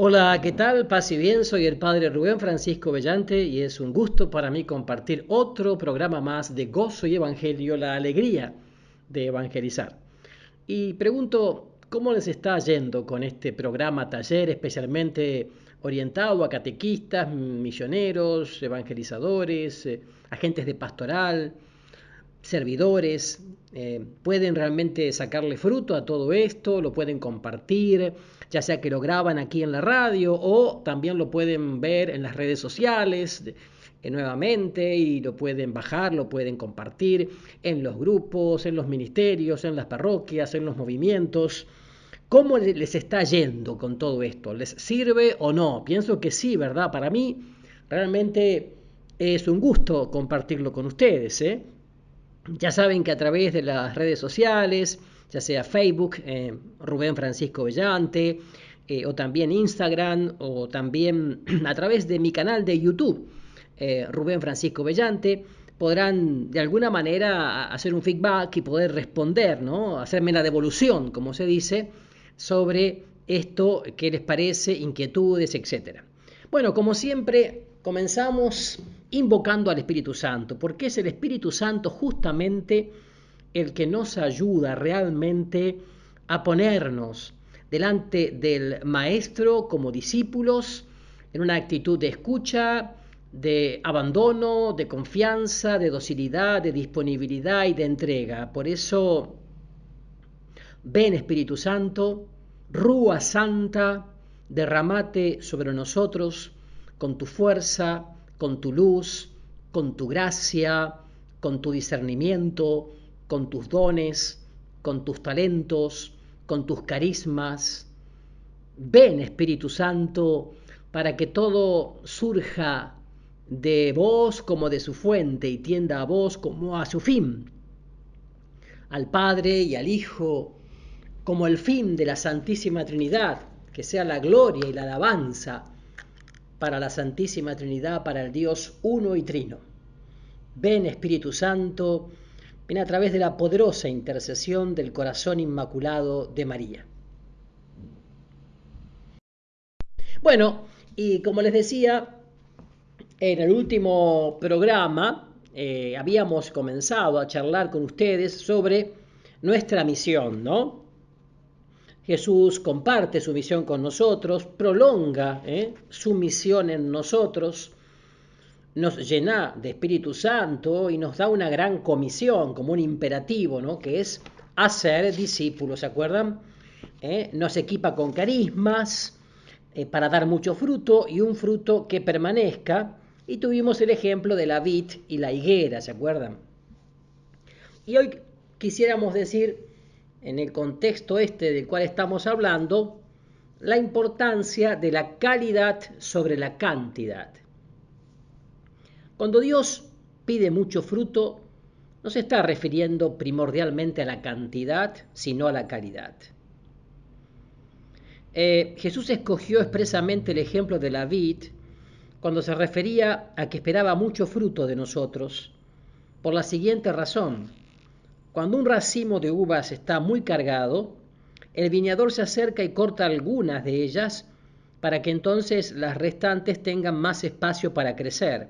Hola, ¿qué tal? Paz y bien, soy el padre Rubén Francisco Bellante y es un gusto para mí compartir otro programa más de Gozo y Evangelio, la alegría de evangelizar. Y pregunto, ¿cómo les está yendo con este programa taller especialmente orientado a catequistas, misioneros, evangelizadores, agentes de pastoral? Servidores, pueden realmente sacarle fruto a todo esto, lo pueden compartir, ya sea que lo graban aquí en la radio o también lo pueden ver en las redes sociales nuevamente y lo pueden bajar, lo pueden compartir en los grupos, en los ministerios, en las parroquias, en los movimientos. ¿Cómo les está yendo con todo esto? ¿Les sirve o no? Pienso que sí, ¿verdad? Para mí realmente es un gusto compartirlo con ustedes, ¿eh? Ya saben que a través de las redes sociales, ya sea Facebook, Rubén Francisco Bellante, o también Instagram, o también a través de mi canal de YouTube, Rubén Francisco Bellante, podrán de alguna manera hacer un feedback y poder responder, ¿no? Hacerme la devolución, como se dice, sobre esto, qué les parece, inquietudes, etcétera. Bueno, como siempre, comenzamos invocando al Espíritu Santo, porque es el Espíritu Santo justamente el que nos ayuda realmente a ponernos delante del Maestro como discípulos, en una actitud de escucha, de abandono, de confianza, de docilidad, de disponibilidad y de entrega. Por eso, ven Espíritu Santo, Rúa Santa, derramate sobre nosotros con tu fuerza, con tu luz, con tu gracia, con tu discernimiento, con tus dones, con tus talentos, con tus carismas. Ven Espíritu Santo para que todo surja de vos como de su fuente y tienda a vos como a su fin, al Padre y al Hijo como el fin de la Santísima Trinidad, que sea la gloria y la alabanza para la Santísima Trinidad, para el Dios uno y trino. Ven Espíritu Santo, ven a través de la poderosa intercesión del corazón inmaculado de María. Bueno, y como les decía, en el último programa habíamos comenzado a charlar con ustedes sobre nuestra misión, ¿no? Jesús comparte su misión con nosotros, prolonga su misión en nosotros, nos llena de Espíritu Santo y nos da una gran comisión, como un imperativo, ¿no? Que es hacer discípulos, ¿se acuerdan? Nos equipa con carismas para dar mucho fruto y un fruto que permanezca. Y tuvimos el ejemplo de la vid y la higuera, ¿se acuerdan? Y hoy quisiéramos decir, en el contexto este del cual estamos hablando, la importancia de la calidad sobre la cantidad. Cuando Dios pide mucho fruto, no se está refiriendo primordialmente a la cantidad, sino a la calidad. Jesús escogió expresamente el ejemplo de la vid cuando se refería a que esperaba mucho fruto de nosotros, por la siguiente razón. Cuando un racimo de uvas está muy cargado, el viñador se acerca y corta algunas de ellas para que entonces las restantes tengan más espacio para crecer.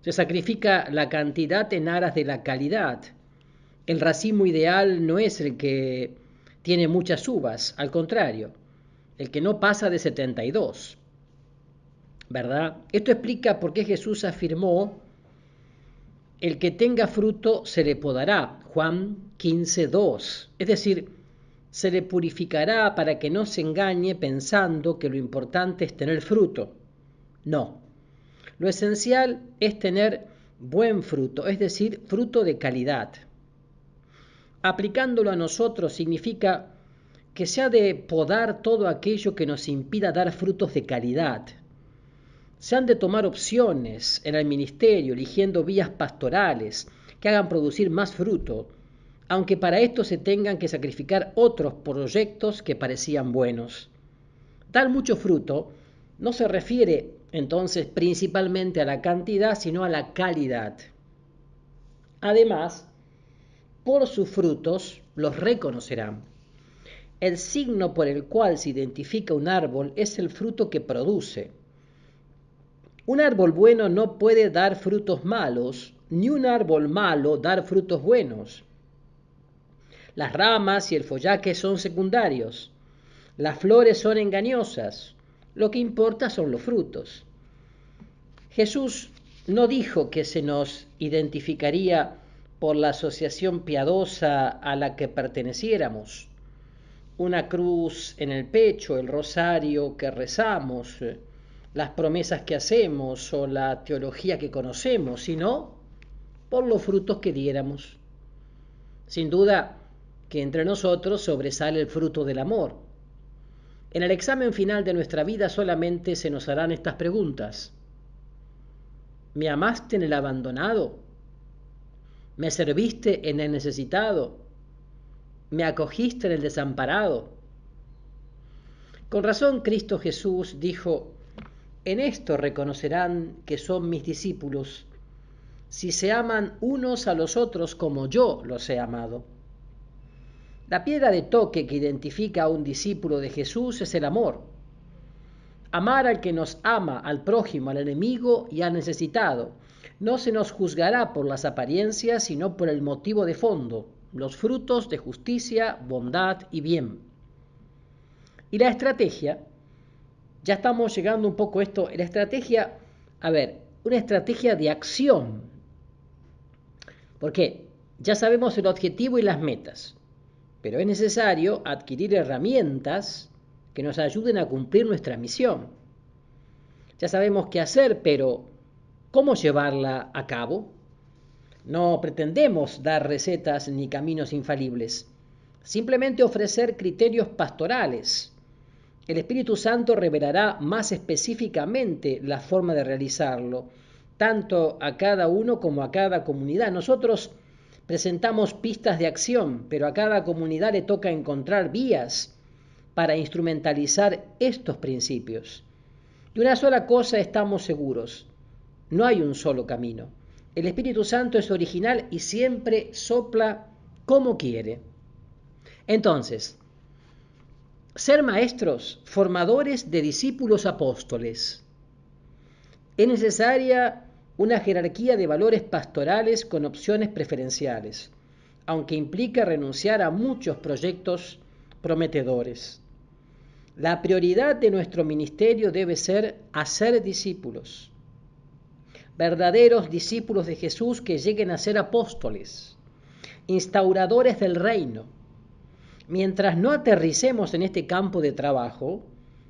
Se sacrifica la cantidad en aras de la calidad. El racimo ideal no es el que tiene muchas uvas, al contrario, el que no pasa de 72, ¿verdad? Esto explica por qué Jesús afirmó: el que tenga fruto se le podará, Juan 15:2. Es decir, se le purificará para que no se engañe pensando que lo importante es tener fruto. No, lo esencial es tener buen fruto, es decir, fruto de calidad. Aplicándolo a nosotros significa que se ha de podar todo aquello que nos impida dar frutos de calidad. Se han de tomar opciones en el ministerio, eligiendo vías pastorales que hagan producir más fruto, aunque para esto se tengan que sacrificar otros proyectos que parecían buenos. Dar mucho fruto no se refiere entonces principalmente a la cantidad, sino a la calidad. Además, por sus frutos los reconocerán. El signo por el cual se identifica un árbol es el fruto que produce. Un árbol bueno no puede dar frutos malos, ni un árbol malo dar frutos buenos. Las ramas y el follaje son secundarios. Las flores son engañosas. Lo que importa son los frutos. Jesús no dijo que se nos identificaría por la asociación piadosa a la que perteneciéramos. Una cruz en el pecho, el rosario que rezamos, las promesas que hacemos o la teología que conocemos, sino por los frutos que diéramos. Sin duda que entre nosotros sobresale el fruto del amor. En el examen final de nuestra vida solamente se nos harán estas preguntas. ¿Me amaste en el abandonado? ¿Me serviste en el necesitado? ¿Me acogiste en el desamparado? Con razón Cristo Jesús dijo, en esto reconocerán que son mis discípulos, si se aman unos a los otros como yo los he amado. La piedra de toque que identifica a un discípulo de Jesús es el amor. Amar al que nos ama, al prójimo, al enemigo y al necesitado. No se nos juzgará por las apariencias, sino por el motivo de fondo, los frutos de justicia, bondad y bien. Y la estrategia, ya estamos llegando un poco a esto, la estrategia, una estrategia de acción. ¿Por qué? Ya sabemos el objetivo y las metas, pero es necesario adquirir herramientas que nos ayuden a cumplir nuestra misión. Ya sabemos qué hacer, pero ¿cómo llevarla a cabo? No pretendemos dar recetas ni caminos infalibles, simplemente ofrecer criterios pastorales. El Espíritu Santo revelará más específicamente la forma de realizarlo, tanto a cada uno como a cada comunidad. Nosotros presentamos pistas de acción, pero a cada comunidad le toca encontrar vías para instrumentalizar estos principios. De una sola cosa estamos seguros, no hay un solo camino. El Espíritu Santo es original y siempre sopla como quiere. Entonces, ser maestros, formadores de discípulos apóstoles. Es necesaria una jerarquía de valores pastorales con opciones preferenciales, aunque implica renunciar a muchos proyectos prometedores. La prioridad de nuestro ministerio debe ser hacer discípulos, verdaderos discípulos de Jesús que lleguen a ser apóstoles, instauradores del reino. Mientras no aterricemos en este campo de trabajo,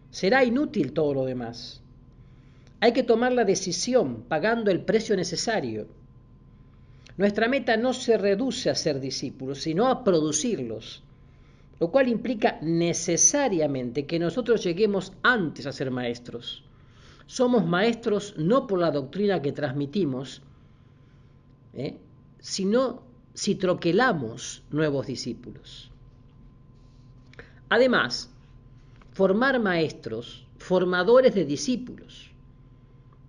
será inútil todo lo demás. Hay que tomar la decisión pagando el precio necesario. Nuestra meta no se reduce a ser discípulos, sino a producirlos, lo cual implica necesariamente que nosotros lleguemos antes a ser maestros. Somos maestros no por la doctrina que transmitimos, sino si troquelamos nuevos discípulos. Además, formar maestros, formadores de discípulos.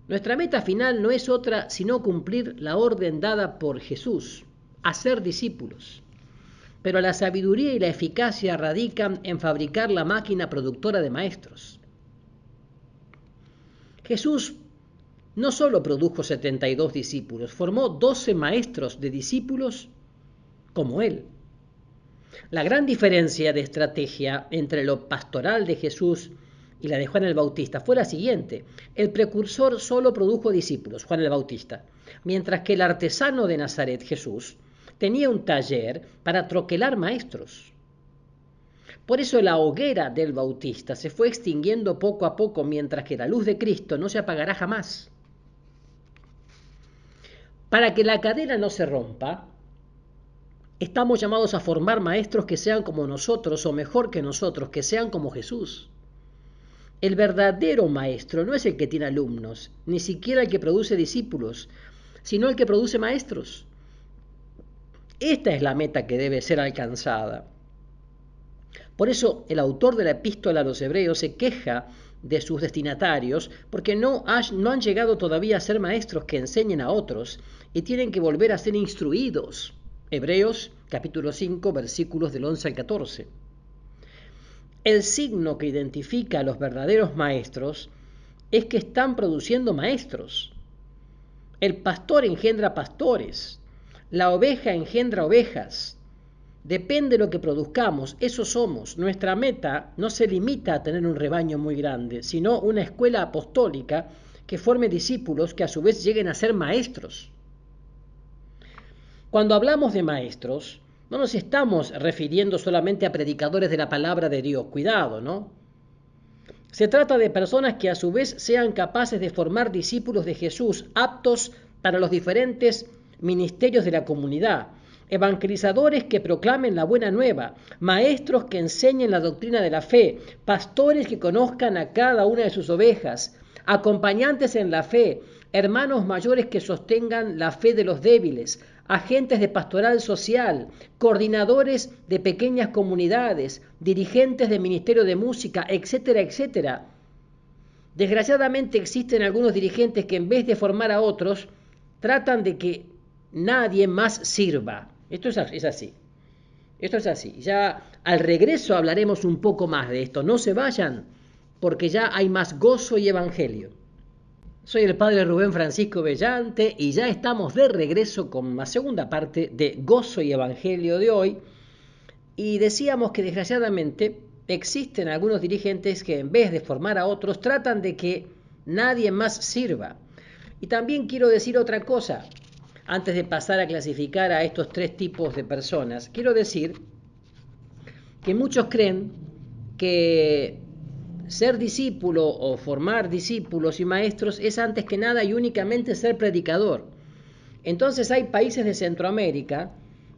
Nuestra meta final no es otra sino cumplir la orden dada por Jesús, hacer discípulos. Pero la sabiduría y la eficacia radican en fabricar la máquina productora de maestros. Jesús no solo produjo 72 discípulos, formó 12 maestros de discípulos como él. La gran diferencia de estrategia entre lo pastoral de Jesús y la de Juan el Bautista fue la siguiente. El precursor solo produjo discípulos, Juan el Bautista, mientras que el artesano de Nazaret, Jesús, tenía un taller para troquelar maestros. Por eso la hoguera del Bautista se fue extinguiendo poco a poco, mientras que la luz de Cristo no se apagará jamás. Para que la cadena no se rompa, estamos llamados a formar maestros que sean como nosotros, o mejor que nosotros, que sean como Jesús. El verdadero maestro no es el que tiene alumnos, ni siquiera el que produce discípulos, sino el que produce maestros. Esta es la meta que debe ser alcanzada. Por eso el autor de la epístola a los Hebreos se queja de sus destinatarios porque no han llegado todavía a ser maestros que enseñen a otros y tienen que volver a ser instruidos. Hebreos capítulo 5 versículos del 11 al 14. El signo que identifica a los verdaderos maestros es que están produciendo maestros. El pastor engendra pastores, la oveja engendra ovejas. Depende de lo que produzcamos, eso somos. Nuestra meta no se limita a tener un rebaño muy grande, sino una escuela apostólica que forme discípulos que a su vez lleguen a ser maestros. Cuando hablamos de maestros, no nos estamos refiriendo solamente a predicadores de la palabra de Dios, cuidado, ¿no? Se trata de personas que a su vez sean capaces de formar discípulos de Jesús, aptos para los diferentes ministerios de la comunidad, evangelizadores que proclamen la buena nueva, maestros que enseñen la doctrina de la fe, pastores que conozcan a cada una de sus ovejas, acompañantes en la fe, hermanos mayores que sostengan la fe de los débiles, agentes de pastoral social, coordinadores de pequeñas comunidades, dirigentes de ministerio de música, etcétera, etcétera. Desgraciadamente existen algunos dirigentes que en vez de formar a otros, tratan de que nadie más sirva. Esto es así. Esto es así. Ya al regreso hablaremos un poco más de esto. No se vayan, porque ya hay más gozo y evangelio. Soy el padre Rubén Francisco Bellante y ya estamos de regreso con la segunda parte de Gozo y Evangelio de hoy. Y decíamos que desgraciadamente existen algunos dirigentes que en vez de formar a otros tratan de que nadie más sirva. Y también quiero decir otra cosa, antes de pasar a clasificar a estos tres tipos de personas. Quiero decir que muchos creen que ser discípulo o formar discípulos y maestros es antes que nada y únicamente ser predicador. Entonces hay países de Centroamérica,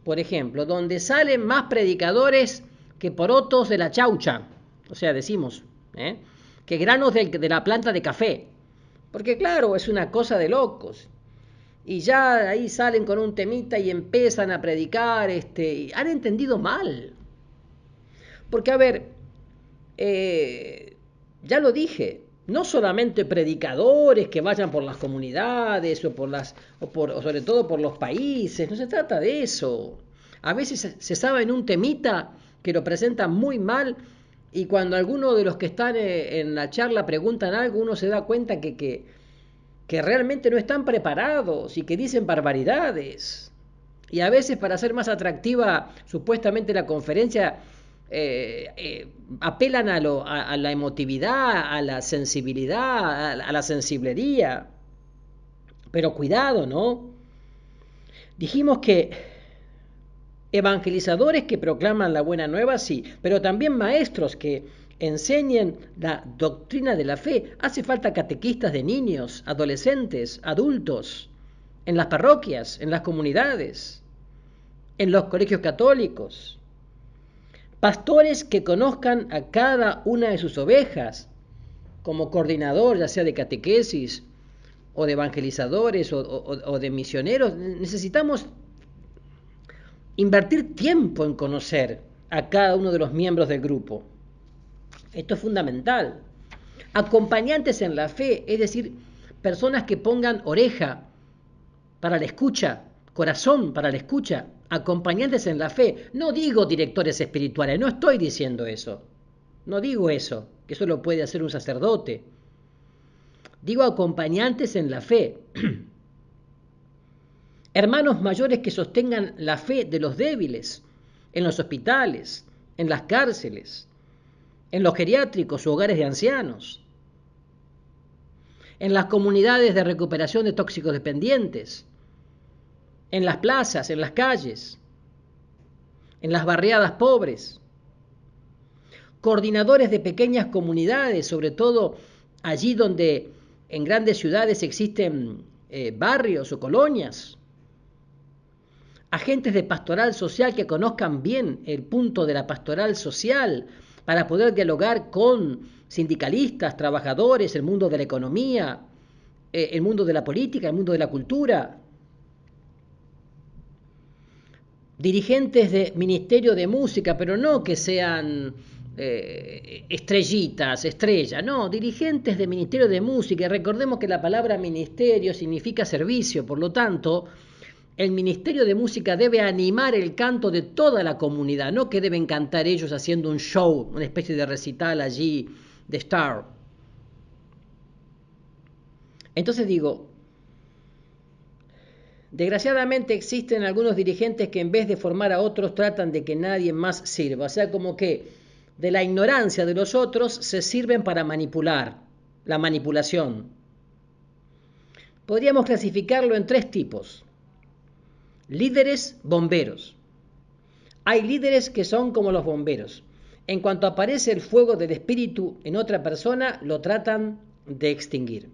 por ejemplo, donde salen más predicadores que porotos de la chaucha, o sea, decimos, que granos de la planta de café. Porque claro, es una cosa de locos. Y ya ahí salen con un temita y empiezan a predicar, y han entendido mal. Porque a ver, ya lo dije, no solamente predicadores que vayan por las comunidades o sobre todo por los países, no se trata de eso. A veces se sabe en un temita que lo presentan muy mal y cuando alguno de los que están en la charla preguntan algo, uno se da cuenta que realmente no están preparados y que dicen barbaridades. Y a veces para hacer más atractiva supuestamente la conferencia, apelan a la emotividad, a la sensibilidad, a la sensiblería. Pero cuidado, ¿no? Dijimos que evangelizadores que proclaman la buena nueva, sí, pero también maestros que enseñen la doctrina de la fe. Hace falta catequistas de niños, adolescentes, adultos, en las parroquias, en las comunidades, en los colegios católicos. Pastores que conozcan a cada una de sus ovejas, como coordinador, ya sea de catequesis, o de evangelizadores, o de misioneros. Necesitamos invertir tiempo en conocer a cada uno de los miembros del grupo. Esto es fundamental. Acompañantes en la fe, es decir, personas que pongan oreja para la escucha, corazón para la escucha, acompañantes en la fe. No digo directores espirituales, no estoy diciendo eso. No digo eso, que eso lo puede hacer un sacerdote. Digo acompañantes en la fe. Hermanos mayores que sostengan la fe de los débiles, en los hospitales, en las cárceles, en los geriátricos o hogares de ancianos, en las comunidades de recuperación de toxicodependientes, en las plazas, en las calles, en las barriadas pobres, coordinadores de pequeñas comunidades, sobre todo allí donde en grandes ciudades existen barrios o colonias, agentes de pastoral social que conozcan bien el punto de la pastoral social para poder dialogar con sindicalistas, trabajadores, el mundo de la economía, el mundo de la política, el mundo de la cultura. Dirigentes de ministerio de música, pero no que sean estrellas, no, dirigentes de ministerio de música. Recordemos que la palabra ministerio significa servicio, por lo tanto, El ministerio de música debe animar el canto de toda la comunidad, no que deben cantar ellos haciendo un show, una especie de recital allí de Star. Entonces digo, desgraciadamente existen algunos dirigentes que en vez de formar a otros tratan de que nadie más sirva. O sea, como que de la ignorancia de los otros se sirven para manipular, la manipulación. Podríamos clasificarlo en 3 tipos. Líderes bomberos. Hay líderes que son como los bomberos. En cuanto aparece el fuego del espíritu en otra persona, lo tratan de extinguir.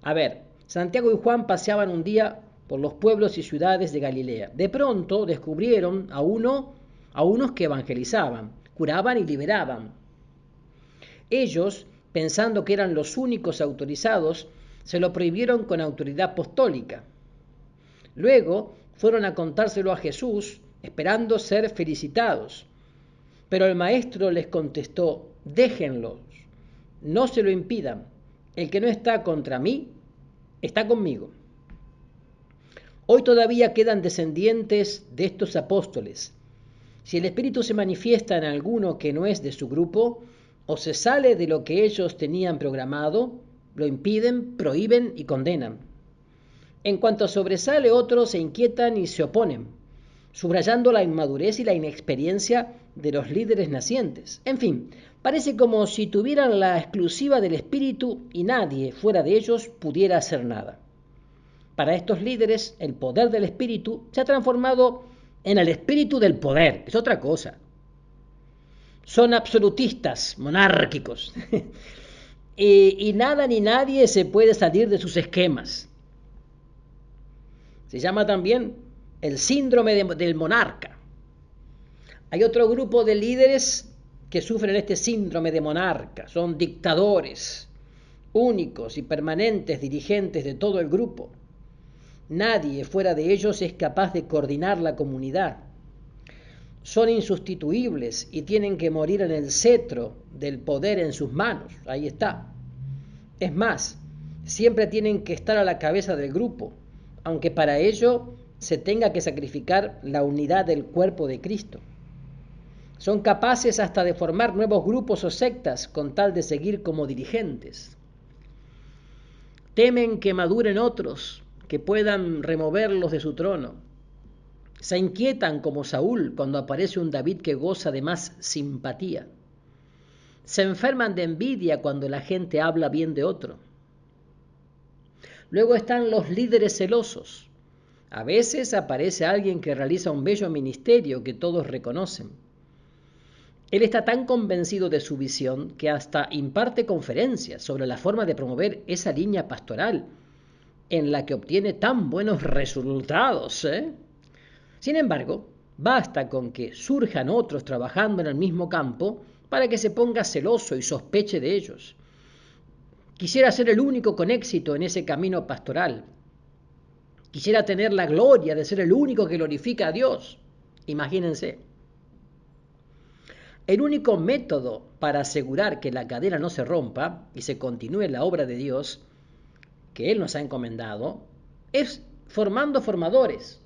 A ver, Santiago y Juan paseaban un día por los pueblos y ciudades de Galilea. De pronto descubrieron a unos que evangelizaban, curaban y liberaban. Ellos, pensando que eran los únicos autorizados, se lo prohibieron con autoridad apostólica. Luego fueron a contárselo a Jesús, esperando ser felicitados. Pero el maestro les contestó, déjenlos, no se lo impidan. El que no está contra mí, está conmigo. Hoy todavía quedan descendientes de estos apóstoles. Si el Espíritu se manifiesta en alguno que no es de su grupo, o se sale de lo que ellos tenían programado, lo impiden, prohíben y condenan. En cuanto sobresale otro, se inquietan y se oponen, subrayando la inmadurez y la inexperiencia de los líderes nacientes. En fin, parece como si tuvieran la exclusiva del Espíritu y nadie fuera de ellos pudiera hacer nada. Para estos líderes, el poder del Espíritu se ha transformado en el espíritu del poder. Es otra cosa. Son absolutistas, monárquicos. y nada ni nadie se puede salir de sus esquemas. Se llama también el síndrome del monarca. Hay otro grupo de líderes que sufren este síndrome de monarca. Son dictadores, únicos y permanentes dirigentes de todo el grupo. Nadie fuera de ellos es capaz de coordinar la comunidad. Son insustituibles y tienen que morir en el cetro del poder en sus manos. Ahí está. Es más, siempre tienen que estar a la cabeza del grupo, aunque para ello se tenga que sacrificar la unidad del cuerpo de Cristo. Son capaces hasta de formar nuevos grupos o sectas con tal de seguir como dirigentes. Temen que maduren otros, que puedan removerlos de su trono. Se inquietan como Saúl cuando aparece un David que goza de más simpatía. Se enferman de envidia cuando la gente habla bien de otro. Luego están los líderes celosos. A veces aparece alguien que realiza un bello ministerio que todos reconocen. Él está tan convencido de su visión que hasta imparte conferencias sobre la forma de promover esa línea pastoral en la que obtiene tan buenos resultados. Sin embargo, basta con que surjan otros trabajando en el mismo campo para que se ponga celoso y sospeche de ellos. Quisiera ser el único con éxito en ese camino pastoral. Quisiera tener la gloria de ser el único que glorifica a Dios. Imagínense. El único método para asegurar que la cadena no se rompa y se continúe la obra de Dios que Él nos ha encomendado es formando formadores.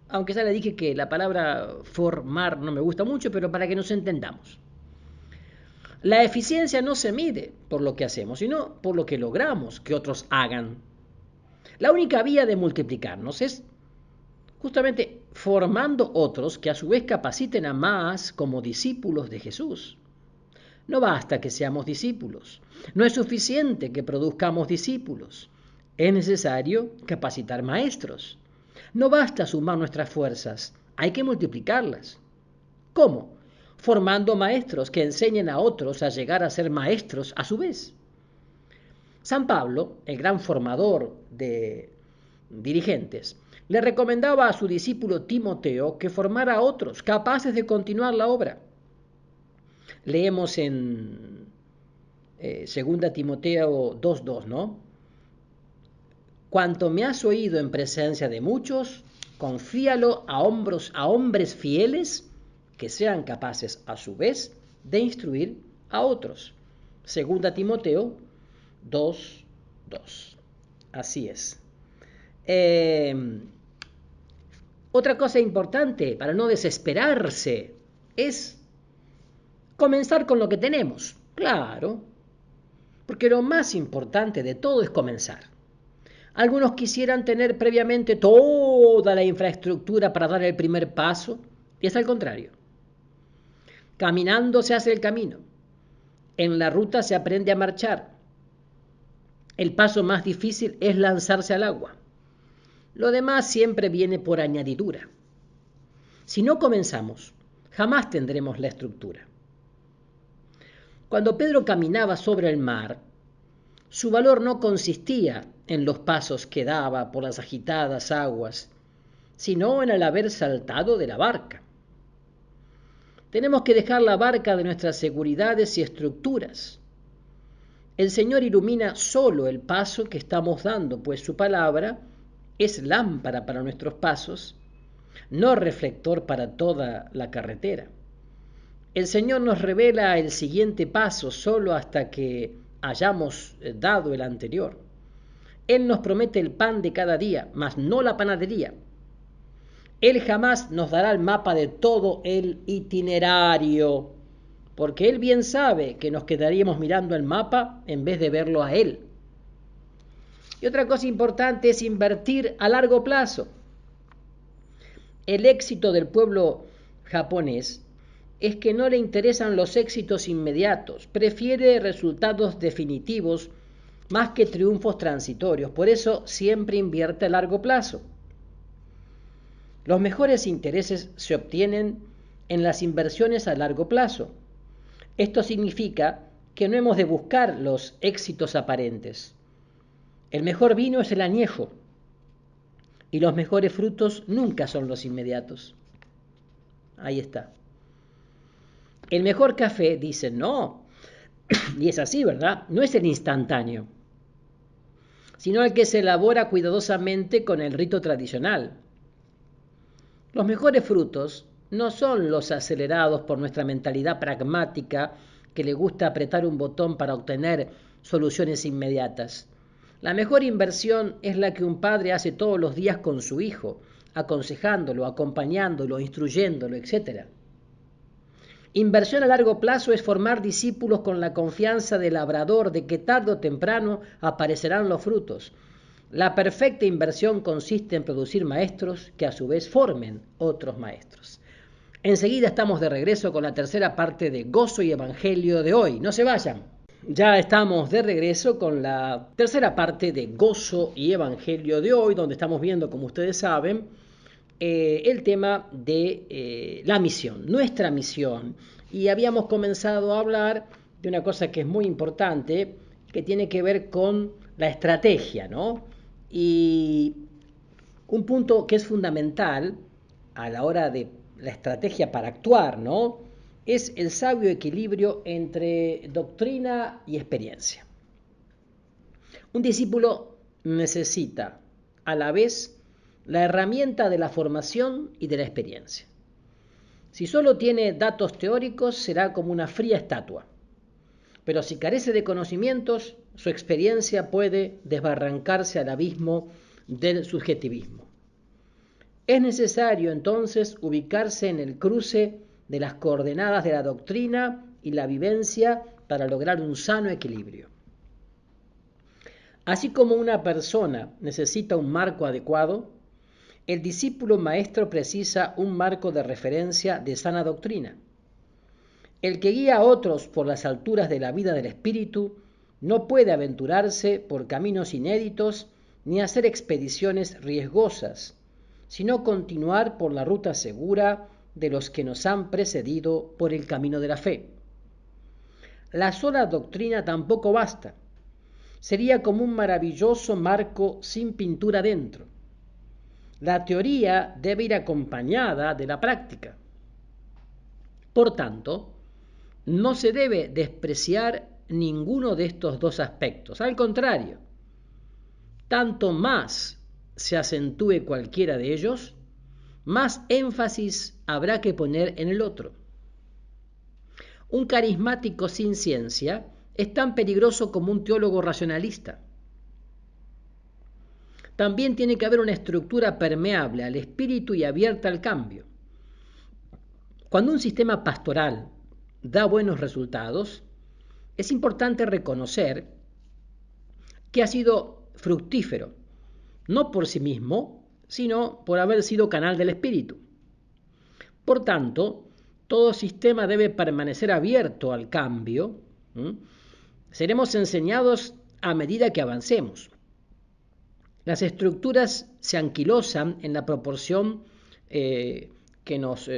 Aunque ya le dije que la palabra formar no me gusta mucho, pero para que nos entendamos. La eficiencia no se mide por lo que hacemos, sino por lo que logramos que otros hagan. La única vía de multiplicarnos es justamente formando otros que a su vez capaciten a más como discípulos de Jesús. No basta que seamos discípulos, no es suficiente que produzcamos discípulos, es necesario capacitar maestros. No basta sumar nuestras fuerzas, hay que multiplicarlas. ¿Cómo? Formando maestros que enseñen a otros a llegar a ser maestros a su vez. San Pablo, el gran formador de dirigentes, le recomendaba a su discípulo Timoteo que formara a otros capaces de continuar la obra. Leemos en 2 Timoteo 2:2, ¿no? Cuanto me has oído en presencia de muchos, confíalo a hombres fieles que sean capaces a su vez de instruir a otros. 2 Timoteo 2:2. Así es. Otra cosa importante para no desesperarse es comenzar con lo que tenemos. Claro, porque lo más importante de todo es comenzar. Algunos quisieran tener previamente toda la infraestructura para dar el primer paso, y es al contrario. Caminando se hace el camino. En la ruta se aprende a marchar. El paso más difícil es lanzarse al agua. Lo demás siempre viene por añadidura. Si no comenzamos, jamás tendremos la estructura. Cuando Pedro caminaba sobre el mar, su valor no consistía en los pasos que daba por las agitadas aguas, sino en el haber saltado de la barca. Tenemos que dejar la barca de nuestras seguridades y estructuras. El Señor ilumina solo el paso que estamos dando, pues su palabra es lámpara para nuestros pasos, no reflector para toda la carretera. El Señor nos revela el siguiente paso solo hasta que hayamos dado el anterior. Él nos promete el pan de cada día, mas no la panadería. Él jamás nos dará el mapa de todo el itinerario, porque Él bien sabe que nos quedaríamos mirando el mapa en vez de verlo a Él. Y otra cosa importante es invertir a largo plazo. El éxito del pueblo japonés es que no le interesan los éxitos inmediatos, prefiere resultados definitivos más que triunfos transitorios, por eso siempre invierte a largo plazo. Los mejores intereses se obtienen en las inversiones a largo plazo. Esto significa que no hemos de buscar los éxitos aparentes. El mejor vino es el añejo y los mejores frutos nunca son los inmediatos. Ahí está. El mejor café, dicen, no, y es así, ¿verdad? No es el instantáneo, sino el que se elabora cuidadosamente con el rito tradicional. Los mejores frutos no son los acelerados por nuestra mentalidad pragmática que le gusta apretar un botón para obtener soluciones inmediatas. La mejor inversión es la que un padre hace todos los días con su hijo, aconsejándolo, acompañándolo, instruyéndolo, etc. Inversión a largo plazo es formar discípulos con la confianza del labrador de que tarde o temprano aparecerán los frutos. La perfecta inversión consiste en producir maestros que a su vez formen otros maestros. Enseguida estamos de regreso con la tercera parte de Gozo y Evangelio de hoy. No se vayan. Ya estamos de regreso con la tercera parte de Gozo y Evangelio de hoy, donde estamos viendo, como ustedes saben, el tema de la misión, nuestra misión. Y habíamos comenzado a hablar de una cosa que es muy importante, que tiene que ver con la estrategia, ¿no? Y un punto que es fundamental a la hora de la estrategia para actuar, ¿no? Es el sabio equilibrio entre doctrina y experiencia. Un discípulo necesita a la vez la herramienta de la formación y de la experiencia. Si solo tiene datos teóricos, será como una fría estatua. Pero si carece de conocimientos, su experiencia puede desbarrancarse al abismo del subjetivismo. Es necesario entonces ubicarse en el cruce de las coordenadas de la doctrina y la vivencia para lograr un sano equilibrio. Así como una persona necesita un marco adecuado, el discípulo maestro precisa un marco de referencia de sana doctrina. El que guía a otros por las alturas de la vida del espíritu no puede aventurarse por caminos inéditos ni hacer expediciones riesgosas, sino continuar por la ruta segura de los que nos han precedido por el camino de la fe. La sola doctrina tampoco basta. Sería como un maravilloso marco sin pintura dentro. La teoría debe ir acompañada de la práctica. Por tanto, no se debe despreciar ninguno de estos dos aspectos. Al contrario, tanto más se acentúe cualquiera de ellos, más énfasis habrá que poner en el otro. Un carismático sin ciencia es tan peligroso como un teólogo racionalista. También tiene que haber una estructura permeable al espíritu y abierta al cambio. Cuando un sistema pastoral da buenos resultados, es importante reconocer que ha sido fructífero, no por sí mismo, sino por haber sido canal del espíritu. Por tanto, todo sistema debe permanecer abierto al cambio. Seremos enseñados a medida que avancemos. Las estructuras se anquilosan en la proporción que nos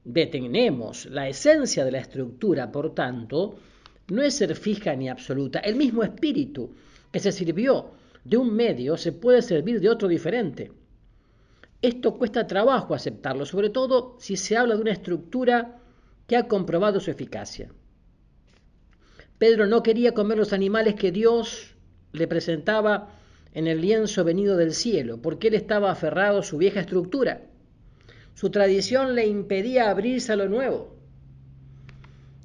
detenemos. La esencia de la estructura, por tanto, no es ser fija ni absoluta. El mismo espíritu que se sirvió de un medio se puede servir de otro diferente. Esto cuesta trabajo aceptarlo, sobre todo si se habla de una estructura que ha comprobado su eficacia. Pedro no quería comer los animales que Dios le presentaba en el lienzo venido del cielo, porque él estaba aferrado a su vieja estructura. Su tradición le impedía abrirse a lo nuevo.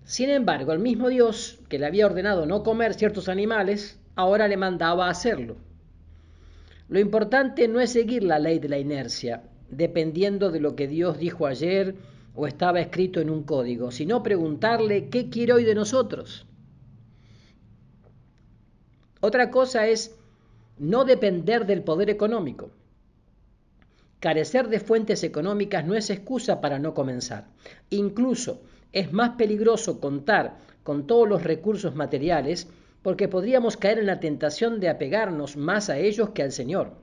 Sin embargo, el mismo Dios que le había ordenado no comer ciertos animales, ahora le mandaba a hacerlo. Lo importante no es seguir la ley de la inercia, dependiendo de lo que Dios dijo ayer o estaba escrito en un código, sino preguntarle qué quiere hoy de nosotros. Otra cosa es no depender del poder económico. Carecer de fuentes económicas no es excusa para no comenzar. Incluso es más peligroso contar con todos los recursos materiales porque podríamos caer en la tentación de apegarnos más a ellos que al Señor.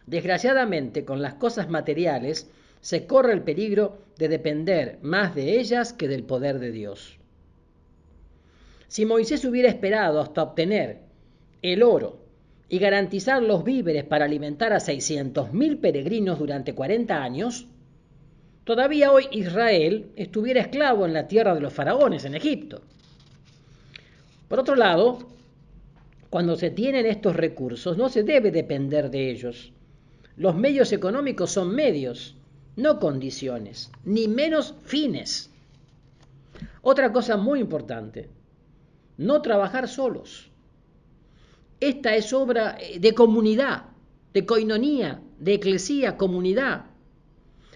Desgraciadamente, con las cosas materiales se corre el peligro de depender más de ellas que del poder de Dios. Si Moisés hubiera esperado hasta obtener el oro y garantizar los víveres para alimentar a 600.000 peregrinos durante 40 años, todavía hoy Israel estuviera esclavo en la tierra de los faraones, en Egipto. Por otro lado, cuando se tienen estos recursos, no se debe depender de ellos. Los medios económicos son medios, no condiciones, ni menos fines. Otra cosa muy importante, no trabajar solos. Esta es obra de comunidad, de coinonía, de eclesía, comunidad.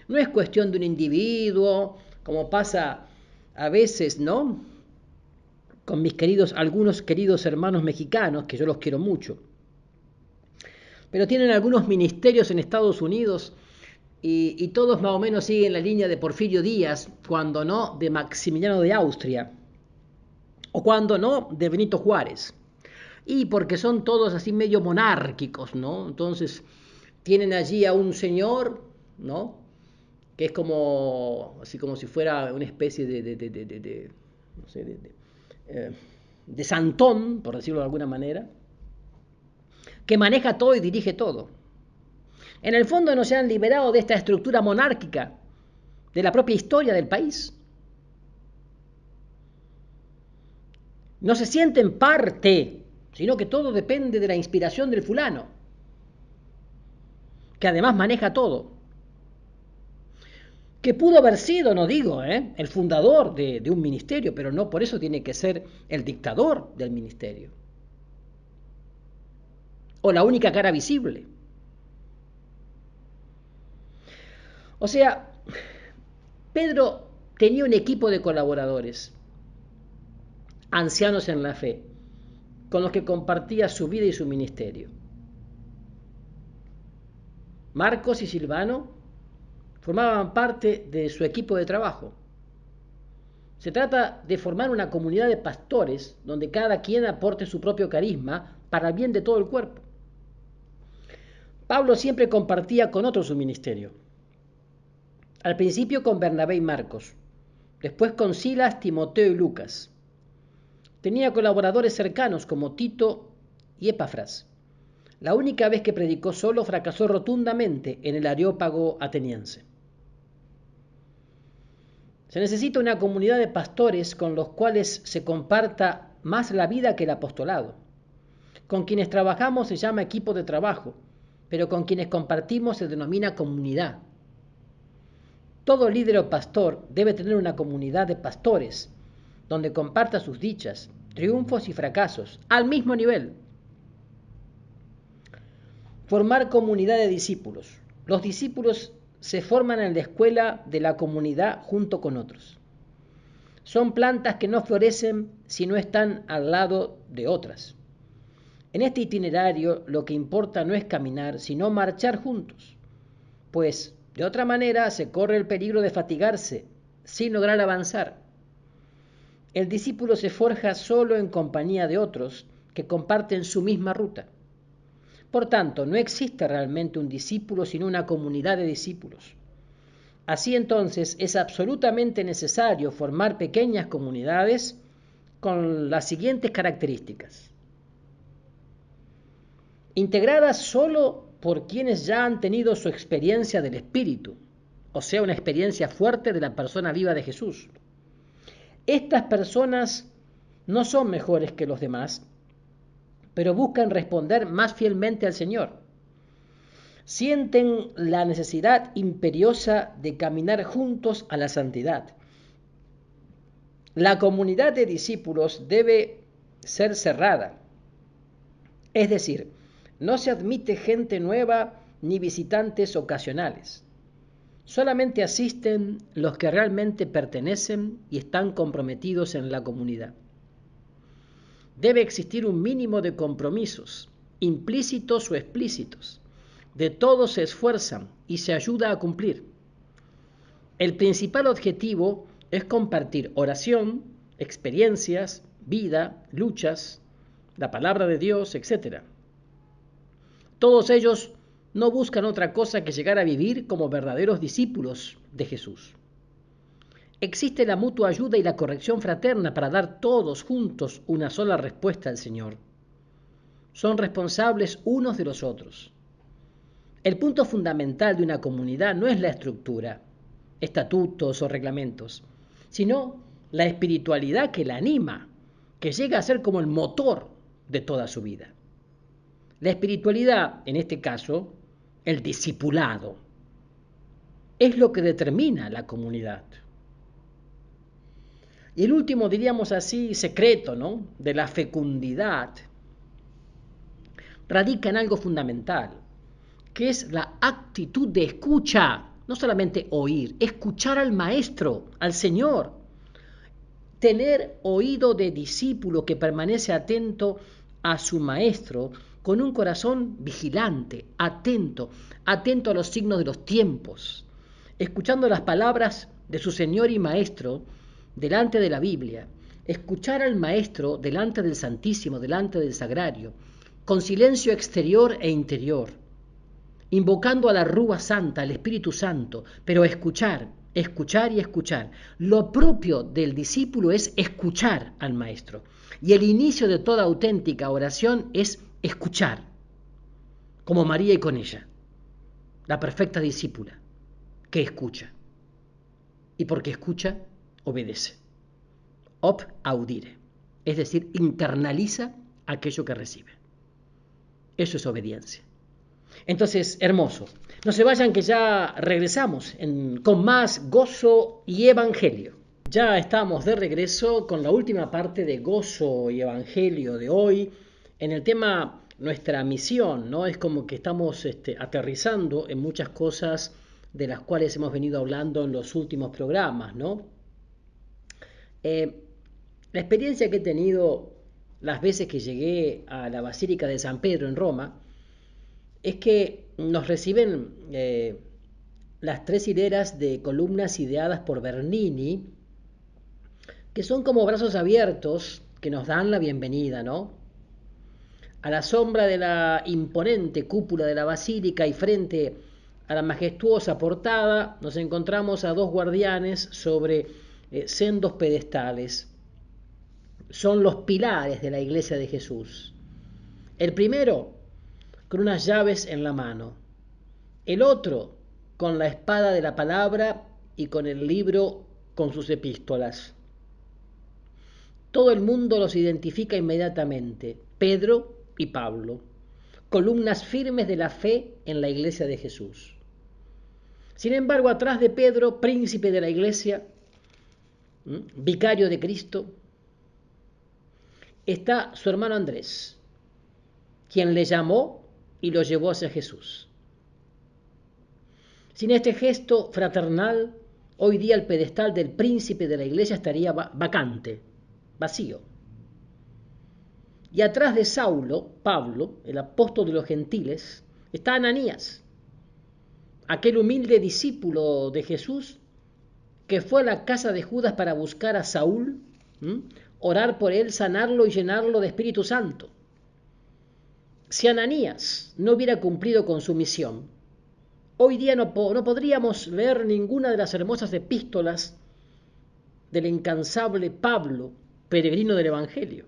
No es cuestión de un individuo, como pasa a veces, ¿no? Con algunos queridos hermanos mexicanos, que yo los quiero mucho. Pero tienen algunos ministerios en Estados Unidos y todos más o menos siguen la línea de Porfirio Díaz, cuando no de Maximiliano de Austria, o cuando no de Benito Juárez. Y porque son todos así medio monárquicos, ¿no? Entonces tienen allí a un señor, ¿no? Que es como, así como si fuera una especie de santón, por decirlo de alguna manera, que maneja todo y dirige todo. En el fondo no se han liberado de esta estructura monárquica, de la propia historia del país. No se sienten parte, sino que todo depende de la inspiración del fulano, que además maneja todo. Que pudo haber sido, no digo, el fundador de un ministerio, pero no por eso tiene que ser el dictador del ministerio. O la única cara visible. O sea, Pedro tenía un equipo de colaboradores, ancianos en la fe, con los que compartía su vida y su ministerio. Marcos y Silvano formaban parte de su equipo de trabajo. Se trata de formar una comunidad de pastores donde cada quien aporte su propio carisma para el bien de todo el cuerpo. Pablo siempre compartía con otros su ministerio. Al principio con Bernabé y Marcos, después con Silas, Timoteo y Lucas. Tenía colaboradores cercanos como Tito y Epafras. La única vez que predicó solo fracasó rotundamente en el Areópago ateniense. Se necesita una comunidad de pastores con los cuales se comparta más la vida que el apostolado. Con quienes trabajamos se llama equipo de trabajo, pero con quienes compartimos se denomina comunidad. Todo líder o pastor debe tener una comunidad de pastores, donde comparta sus dichas, triunfos y fracasos, al mismo nivel. Formar comunidad de discípulos. Los discípulos se forman en la escuela de la comunidad junto con otros. Son plantas que no florecen si no están al lado de otras. En este itinerario lo que importa no es caminar, sino marchar juntos, pues de otra manera se corre el peligro de fatigarse sin lograr avanzar. El discípulo se forja solo en compañía de otros que comparten su misma ruta. Por tanto, no existe realmente un discípulo sino una comunidad de discípulos. Así entonces es absolutamente necesario formar pequeñas comunidades con las siguientes características. Integradas solo por quienes ya han tenido su experiencia del Espíritu, o sea, una experiencia fuerte de la persona viva de Jesús. Estas personas no son mejores que los demás, pero buscan responder más fielmente al Señor. Sienten la necesidad imperiosa de caminar juntos a la santidad. La comunidad de discípulos debe ser cerrada, es decir, no se admite gente nueva ni visitantes ocasionales. Solamente asisten los que realmente pertenecen y están comprometidos en la comunidad. Debe existir un mínimo de compromisos, implícitos o explícitos. De todos se esfuerzan y se ayuda a cumplir. El principal objetivo es compartir oración, experiencias, vida, luchas, la palabra de Dios, etc. Todos ellos no buscan otra cosa que llegar a vivir como verdaderos discípulos de Jesús. Existe la mutua ayuda y la corrección fraterna para dar todos juntos una sola respuesta al Señor. Son responsables unos de los otros. El punto fundamental de una comunidad no es la estructura, estatutos o reglamentos, sino la espiritualidad que la anima, que llega a ser como el motor de toda su vida. La espiritualidad, en este caso, el discipulado, es lo que determina la comunidad. Y el último, diríamos así, secreto, ¿no?, de la fecundidad, radica en algo fundamental, que es la actitud de escucha, no solamente oír, escuchar al Maestro, al Señor, tener oído de discípulo que permanece atento a su Maestro, con un corazón vigilante, atento a los signos de los tiempos, escuchando las palabras de su Señor y Maestro delante de la Biblia, escuchar al Maestro delante del Santísimo, delante del Sagrario, con silencio exterior e interior, invocando a la Rúa Santa, al Espíritu Santo, pero escuchar y escuchar. Lo propio del discípulo es escuchar al Maestro. Y el inicio de toda auténtica oración es escuchar, como María y con ella, la perfecta discípula, que escucha. Y porque escucha, obedece. Ob audire, es decir, internaliza aquello que recibe. Eso es obediencia. Entonces, hermoso. No se vayan que ya regresamos con más gozo y evangelio. Ya estamos de regreso con la última parte de gozo y evangelio de hoy en el tema nuestra misión, ¿no? Es como que estamos aterrizando en muchas cosas de las cuales hemos venido hablando en los últimos programas, ¿no? La experiencia que he tenido las veces que llegué a la Basílica de San Pedro en Roma es que nos reciben las 3 hileras de columnas ideadas por Bernini, que son como brazos abiertos que nos dan la bienvenida, ¿no? A la sombra de la imponente cúpula de la basílica y frente a la majestuosa portada nos encontramos a 2 guardianes sobre sendos pedestales. Son los pilares de la iglesia de Jesús. El primero con unas llaves en la mano, el otro con la espada de la palabra y con el libro con sus epístolas. Todo el mundo los identifica inmediatamente, Pedro y Pablo, columnas firmes de la fe en la iglesia de Jesús. Sin embargo, atrás de Pedro, príncipe de la iglesia, vicario de Cristo, está su hermano Andrés, quien le llamó y lo llevó hacia Jesús. Sin este gesto fraternal, hoy día el pedestal del príncipe de la iglesia estaría vacante, vacío. Y atrás de Saulo, Pablo, el apóstol de los gentiles, está Ananías, aquel humilde discípulo de Jesús que fue a la casa de Judas para buscar a Saúl, orar por él, sanarlo y llenarlo de Espíritu Santo. Si Ananías no hubiera cumplido con su misión, hoy día no podríamos leer ninguna de las hermosas epístolas del incansable Pablo, peregrino del Evangelio.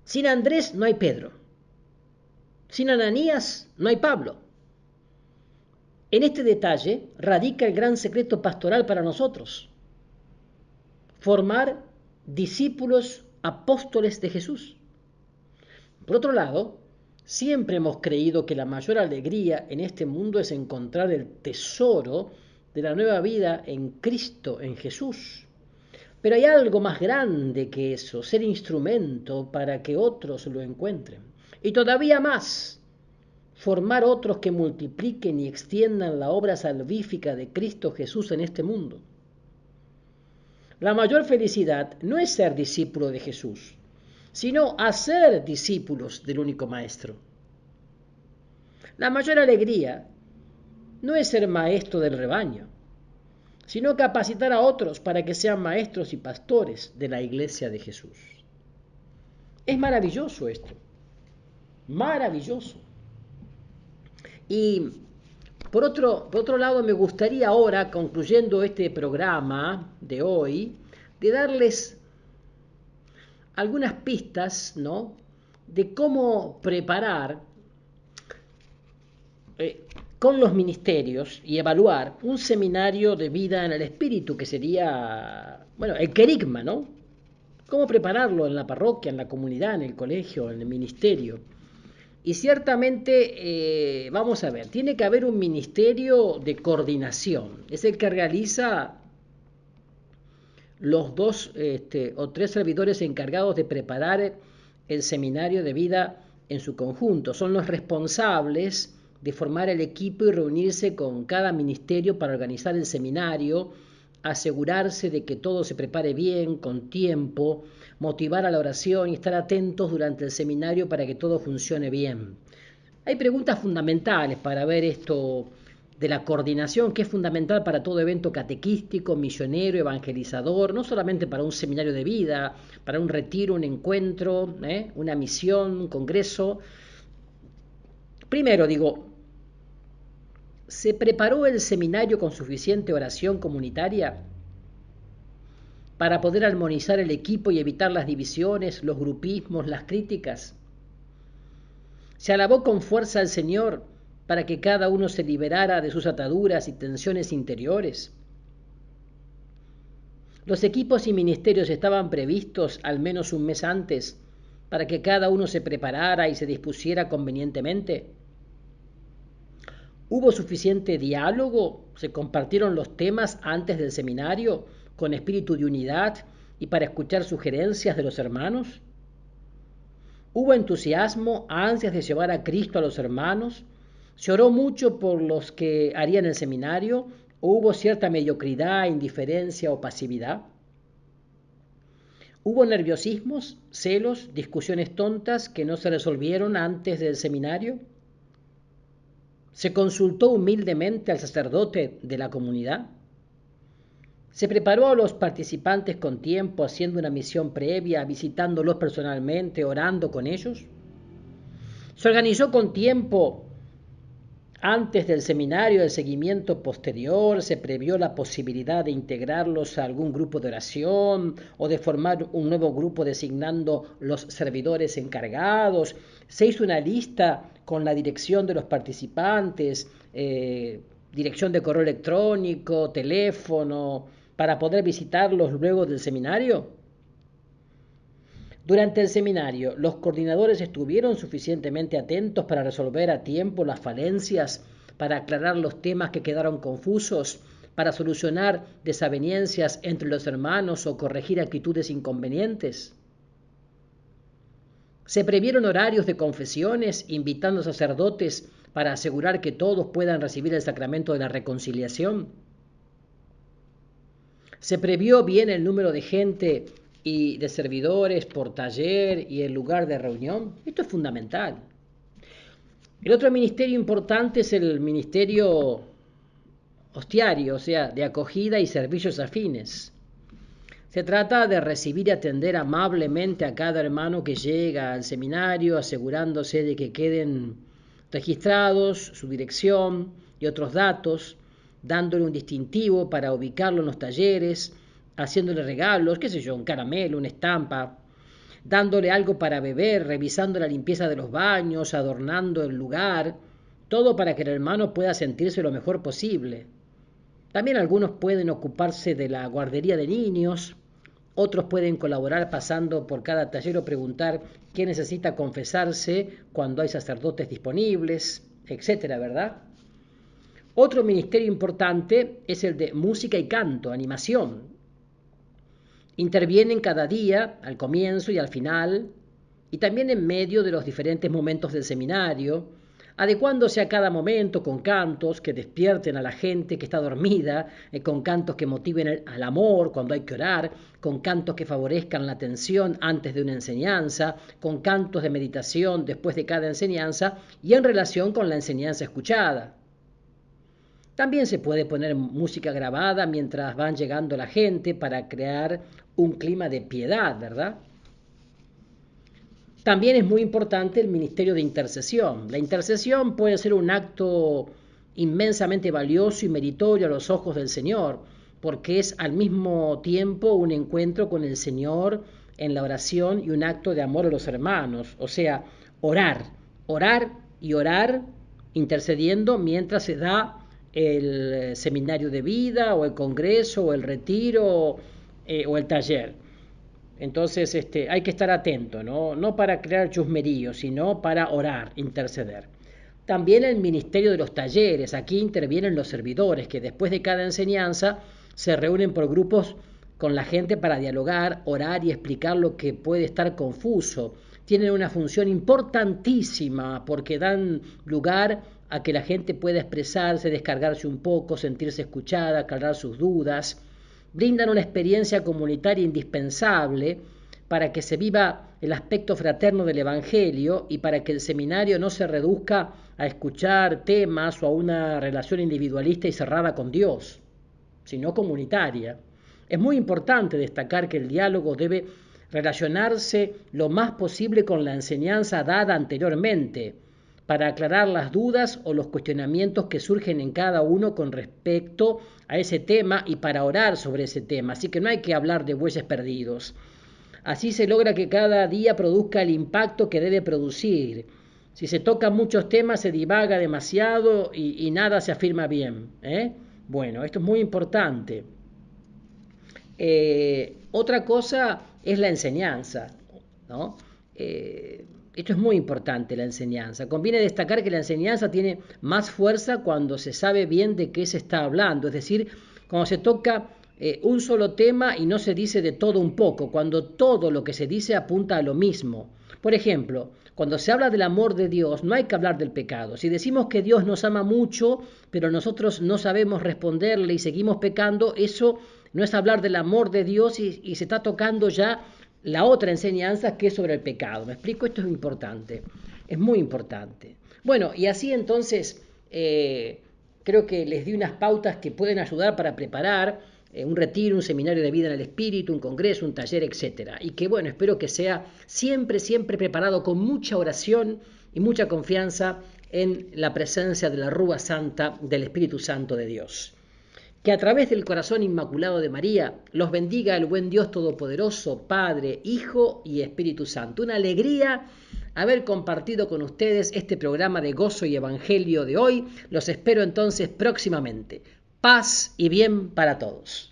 Sin Andrés no hay Pedro. Sin Ananías no hay Pablo. En este detalle radica el gran secreto pastoral para nosotros: formar discípulos apóstoles de Jesús. Por otro lado, siempre hemos creído que la mayor alegría en este mundo es encontrar el tesoro de la nueva vida en Cristo, en Jesús. Pero hay algo más grande que eso: ser instrumento para que otros lo encuentren. Y todavía más, formar otros que multipliquen y extiendan la obra salvífica de Cristo Jesús en este mundo. La mayor felicidad no es ser discípulo de Jesús, sino hacer discípulos del único Maestro. La mayor alegría no es ser maestro del rebaño, sino capacitar a otros para que sean maestros y pastores de la iglesia de Jesús. Es maravilloso esto, maravilloso. Y por otro lado, me gustaría ahora, concluyendo este programa de hoy, de darles algunas pistas, ¿no?, de cómo preparar con los ministerios y evaluar un seminario de vida en el Espíritu, que sería, el querigma, ¿no? Cómo prepararlo en la parroquia, en la comunidad, en el colegio, en el ministerio. Y ciertamente, vamos a ver, tiene que haber un ministerio de coordinación. Es el que realiza los 2 o 3 servidores encargados de preparar el seminario de vida en su conjunto. Son los responsables de formar el equipo y reunirse con cada ministerio para organizar el seminario, asegurarse de que todo se prepare bien, con tiempo, motivar a la oración y estar atentos durante el seminario para que todo funcione bien. Hay preguntas fundamentales para ver esto de la coordinación, que es fundamental para todo evento catequístico, misionero, evangelizador, no solamente para un seminario de vida, para un retiro, un encuentro, una misión, un congreso. Primero, ¿se preparó el seminario con suficiente oración comunitaria para poder armonizar el equipo y evitar las divisiones, los grupismos, las críticas? ¿Se alabó con fuerza al Señor para que cada uno se liberara de sus ataduras y tensiones interiores? ¿Los equipos y ministerios estaban previstos al menos un mes antes para que cada uno se preparara y se dispusiera convenientemente? ¿Hubo suficiente diálogo? ¿Se compartieron los temas antes del seminario con espíritu de unidad y para escuchar sugerencias de los hermanos? ¿Hubo entusiasmo, ansias de llevar a Cristo a los hermanos? ¿Se oró mucho por los que harían el seminario? ¿O hubo cierta mediocridad, indiferencia o pasividad? ¿Hubo nerviosismos, celos, discusiones tontas que no se resolvieron antes del seminario? ¿Se consultó humildemente al sacerdote de la comunidad? ¿Se preparó a los participantes con tiempo, haciendo una misión previa, visitándolos personalmente, orando con ellos? ¿Se organizó con tiempo antes del seminario el seguimiento posterior? ¿Se previó la posibilidad de integrarlos a algún grupo de oración o de formar un nuevo grupo designando los servidores encargados? ¿Se hizo una lista con la dirección de los participantes, dirección de correo electrónico, teléfono, para poder visitarlos luego del seminario? Durante el seminario, ¿los coordinadores estuvieron suficientemente atentos para resolver a tiempo las falencias, para aclarar los temas que quedaron confusos, para solucionar desavenencias entre los hermanos o corregir actitudes inconvenientes? Se previeron horarios de confesiones, invitando sacerdotes para asegurar que todos puedan recibir el sacramento de la reconciliación. Se previó bien el número de gente y de servidores por taller y el lugar de reunión. Esto es fundamental. El otro ministerio importante es el ministerio hostiario, o sea, de acogida y servicios afines. Se trata de recibir y atender amablemente a cada hermano que llega al seminario, asegurándose de que queden registrados su dirección y otros datos, dándole un distintivo para ubicarlo en los talleres, haciéndole regalos, qué sé yo, un caramelo, una estampa, dándole algo para beber, revisando la limpieza de los baños, adornando el lugar, todo para que el hermano pueda sentirse lo mejor posible. También algunos pueden ocuparse de la guardería de niños, otros pueden colaborar pasando por cada taller o preguntar qué necesita confesarse cuando hay sacerdotes disponibles, etcétera, ¿verdad? Otro ministerio importante es el de música y canto, animación. Intervienen cada día, al comienzo y al final, y también en medio de los diferentes momentos del seminario, adecuándose a cada momento con cantos que despierten a la gente que está dormida, con cantos que motiven al amor cuando hay que orar, con cantos que favorezcan la atención antes de una enseñanza, con cantos de meditación después de cada enseñanza y en relación con la enseñanza escuchada. También se puede poner música grabada mientras van llegando la gente para crear un clima de piedad, ¿verdad? También es muy importante el ministerio de intercesión. La intercesión puede ser un acto inmensamente valioso y meritorio a los ojos del Señor, porque es al mismo tiempo un encuentro con el Señor en la oración y un acto de amor a los hermanos. O sea, orar y orar, intercediendo mientras se da el seminario de vida o el congreso o el retiro o el taller. Entonces hay que estar atento, no para crear chusmeríos, sino para orar, interceder. También el ministerio de los talleres, aquí intervienen los servidores que después de cada enseñanza se reúnen por grupos con la gente para dialogar, orar y explicar lo que puede estar confuso. Tienen una función importantísima porque dan lugar a que la gente pueda expresarse, descargarse un poco, sentirse escuchada, aclarar sus dudas. Brindan una experiencia comunitaria indispensable para que se viva el aspecto fraterno del Evangelio y para que el seminario no se reduzca a escuchar temas o a una relación individualista y cerrada con Dios, sino comunitaria. Es muy importante destacar que el diálogo debe relacionarse lo más posible con la enseñanza dada anteriormente, para aclarar las dudas o los cuestionamientos que surgen en cada uno con respecto a ese tema y para orar sobre ese tema. Así que no hay que hablar de bueyes perdidos. Así se logra que cada día produzca el impacto que debe producir. Si se tocan muchos temas se divaga demasiado y nada se afirma bien. Bueno, esto es muy importante. Otra cosa es la enseñanza, ¿no? Esto es muy importante, la enseñanza. Conviene destacar que la enseñanza tiene más fuerza cuando se sabe bien de qué se está hablando, es decir, cuando se toca un solo tema y no se dice de todo un poco, cuando todo lo que se dice apunta a lo mismo. Por ejemplo, cuando se habla del amor de Dios, no hay que hablar del pecado. Si decimos que Dios nos ama mucho, pero nosotros no sabemos responderle y seguimos pecando, eso no es hablar del amor de Dios y se está tocando ya la otra enseñanza que es sobre el pecado. ¿Me explico? Esto es importante, es muy importante. Bueno, y así entonces creo que les di unas pautas que pueden ayudar para preparar un retiro, un seminario de vida en el espíritu, un congreso, un taller, etcétera. Y que bueno, espero que sea siempre preparado con mucha oración y mucha confianza en la presencia de la Rúa Santa del Espíritu Santo de Dios. Que a través del corazón inmaculado de María los bendiga el buen Dios Todopoderoso, Padre, Hijo y Espíritu Santo. Una alegría haber compartido con ustedes este programa de Gozo y Evangelio de hoy. Los espero entonces próximamente. Paz y bien para todos.